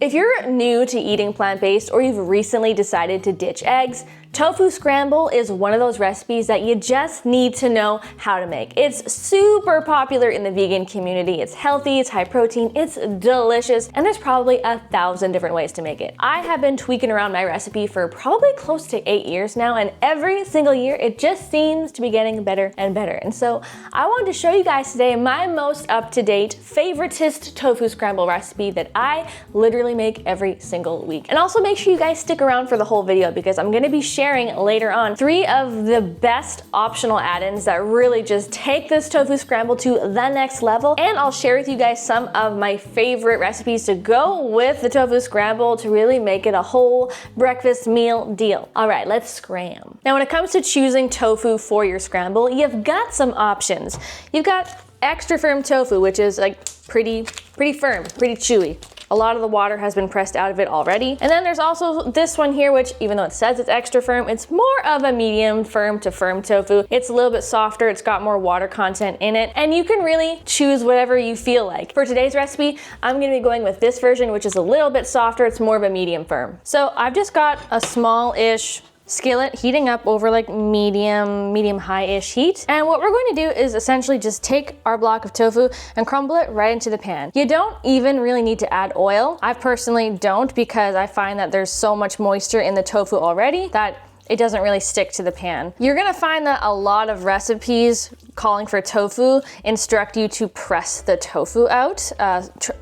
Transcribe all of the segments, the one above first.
If you're new to eating plant-based or you've recently decided to ditch eggs, tofu scramble is one of those recipes that you just need to know how to make. It's super popular in the vegan community. It's healthy, it's high protein, it's delicious, and there's probably 1,000 different ways to make it. I have been tweaking around my recipe for probably close to 8 years now, and every single year it just seems to be getting better and better. And so I wanted to show you guys today my most up-to-date, favoritist tofu scramble recipe that I literally make every single week. And also make sure you guys stick around for the whole video because I'm gonna be sharing later on 3 of the best optional add-ins that really just take this tofu scramble to the next level. And I'll share with you guys some of my favorite recipes to go with the tofu scramble to really make it a whole breakfast meal deal. All right, let's scram. Now, when it comes to choosing tofu for your scramble, you've got some options. You've got extra firm tofu, which is like pretty firm, pretty chewy. A lot of the water has been pressed out of it already. And then there's also this one here, which even though it says it's extra firm, it's more of a medium firm to firm tofu. It's a little bit softer, it's got more water content in it, and you can really choose whatever you feel like. For today's recipe, I'm gonna be going with this version, which is a little bit softer, it's more of a medium firm. So I've just got a small-ish skillet heating up over like medium high-ish heat. And what we're going to do is essentially just take our block of tofu and crumble it right into the pan. You don't even really need to add oil. I personally don't because I find that there's so much moisture in the tofu already that it doesn't really stick to the pan. You're gonna find that a lot of recipes calling for tofu instruct you to press the tofu out,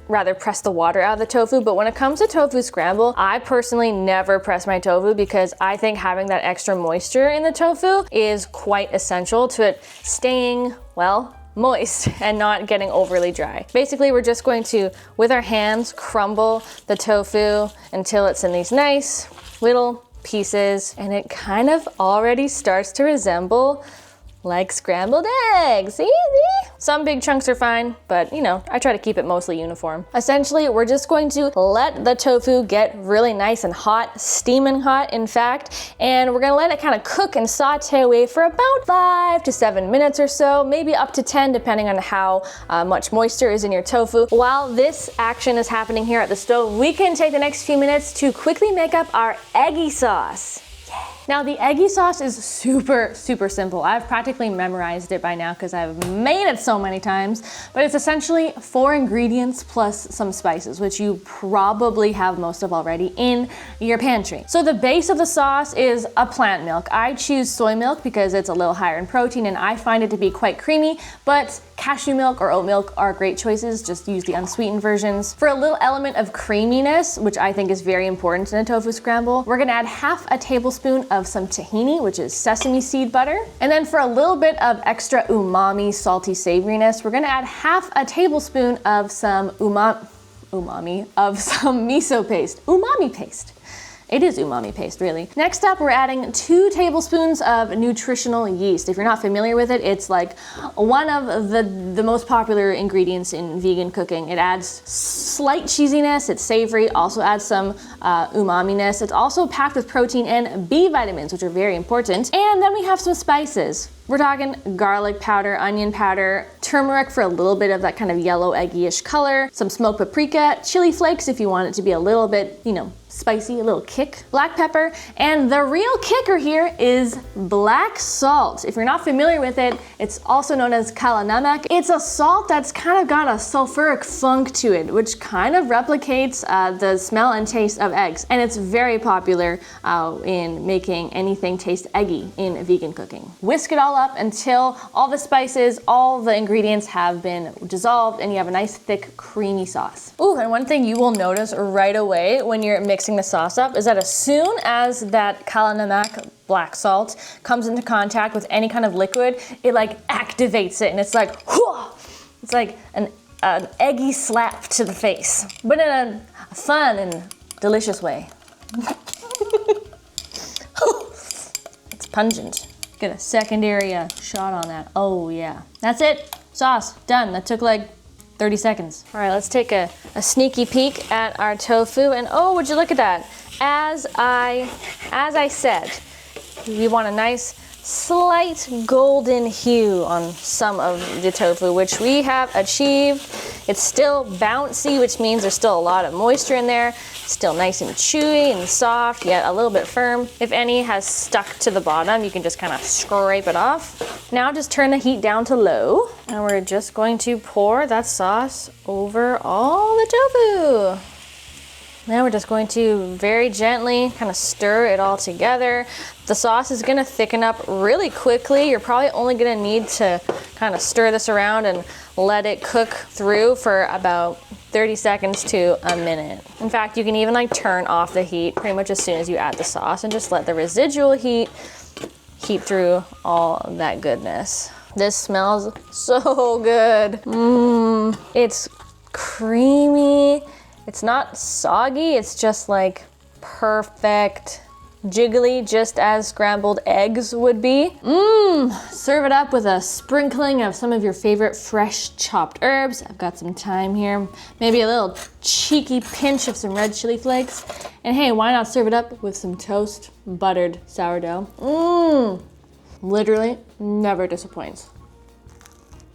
rather press the water out of the tofu. But when it comes to tofu scramble, I personally never press my tofu because I think having that extra moisture in the tofu is quite essential to it staying, well, moist and not getting overly dry. Basically, we're just going to, with our hands, crumble the tofu until it's in these nice little pieces, and it kind of already starts to resemble like scrambled eggs. See? Some big chunks are fine, but you know, I try to keep it mostly uniform. Essentially, we're just going to let the tofu get really nice and hot, steaming hot in fact, and we're gonna let it kind of cook and saute away for about 5 to 7 minutes or so, maybe up to 10 depending on how much moisture is in your tofu. While this action is happening here at the stove, we can take the next few minutes to quickly make up our eggy sauce. Now the eggy sauce is super simple. I've practically memorized it by now because I've made it so many times, but it's essentially 4 ingredients plus some spices, which you probably have most of already in your pantry. So the base of the sauce is a plant milk. I choose soy milk because it's a little higher in protein and I find it to be quite creamy, but cashew milk or oat milk are great choices. Just use the unsweetened versions. For a little element of creaminess, which I think is very important in a tofu scramble, we're gonna add half a tablespoon of some tahini, which is sesame seed butter. And then for a little bit of extra umami, salty savoriness, we're gonna add half a tablespoon of some miso paste. Umami paste. It is umami paste, really. Next up, we're adding 2 tablespoons of nutritional yeast. If you're not familiar with it, it's like one of the most popular ingredients in vegan cooking. It adds slight cheesiness, it's savory, also adds some umami-ness. It's also packed with protein and B vitamins, which are very important. And then we have some spices. We're talking garlic powder, onion powder, turmeric for a little bit of that kind of yellow eggy-ish color, some smoked paprika, chili flakes if you want it to be a little bit, you know, spicy, a little kick, black pepper, and the real kicker here is black salt. If you're not familiar with it, it's also known as kala namak. It's a salt that's kind of got a sulfuric funk to it, which kind of replicates the smell and taste of eggs, and it's very popular in making anything taste eggy in vegan cooking. Whisk it all up until all the spices, all the ingredients have been dissolved and you have a nice thick creamy sauce. Ooh, and one thing you will notice right away when you're mixing the sauce up is that as soon as that kala namak black salt comes into contact with any kind of liquid, it like activates it and it's like, whoo! It's like an eggy slap to the face, but in a fun and delicious way. It's pungent. Get a secondary shot on that. Oh yeah. That's it. Sauce, done. That took like 30 seconds. All right, let's take a sneaky peek at our tofu, and oh, would you look at that? As I said, we want a nice slight golden hue on some of the tofu, which we have achieved. It's still bouncy, which means there's still a lot of moisture in there. Still nice and chewy and soft, yet a little bit firm. If any has stuck to the bottom, you can just kind of scrape it off. Now just turn the heat down to low, and we're just going to pour that sauce over all the tofu. Now we're just going to very gently kind of stir it all together. The sauce is gonna thicken up really quickly. You're probably only gonna need to kind of stir this around and let it cook through for about 30 seconds to a minute. In fact, you can even like turn off the heat pretty much as soon as you add the sauce and just let the residual heat heat through all of that goodness. This smells so good. It's creamy. It's not soggy, it's just like perfect, jiggly, just as scrambled eggs would be. Serve it up with a sprinkling of some of your favorite fresh chopped herbs. I've got some thyme here, maybe a little cheeky pinch of some red chili flakes. And hey, why not serve it up with some toast, buttered sourdough? Literally never disappoints.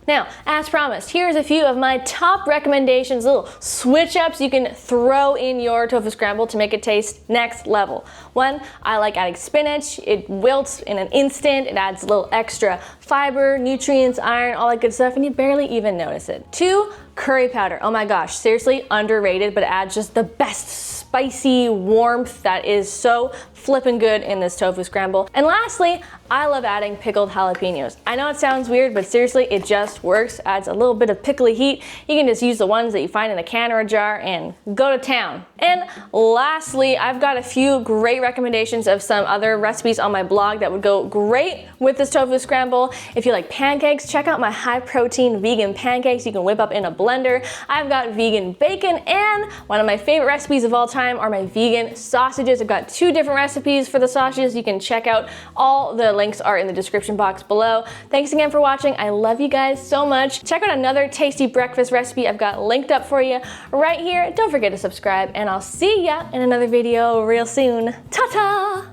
Now, as promised, here's a few of my top recommendations, little switch ups you can throw in your tofu scramble to make it taste next level. One, I like adding spinach. It wilts in an instant. It adds a little extra fiber, nutrients, iron, all that good stuff, and you barely even notice it. Two, curry powder. Oh my gosh, seriously underrated, but it adds just the best spicy warmth that is so flippin' good in this tofu scramble. And lastly, I love adding pickled jalapenos. I know it sounds weird, but seriously, it just works. Adds a little bit of pickly heat. You can just use the ones that you find in a can or a jar and go to town. And lastly, I've got a few great recommendations of some other recipes on my blog that would go great with this tofu scramble. If you like pancakes, check out my high protein vegan pancakes you can whip up in a blender. I've got vegan bacon, and one of my favorite recipes of all time are my vegan sausages. I've got 2 different recipes for the sausages you can check out. All the links are in the description box below. Thanks again for watching. I love you guys so much. Check out another tasty breakfast recipe I've got linked up for you right here. Don't forget to subscribe, and I'll see ya in another video real soon. Ta-ta!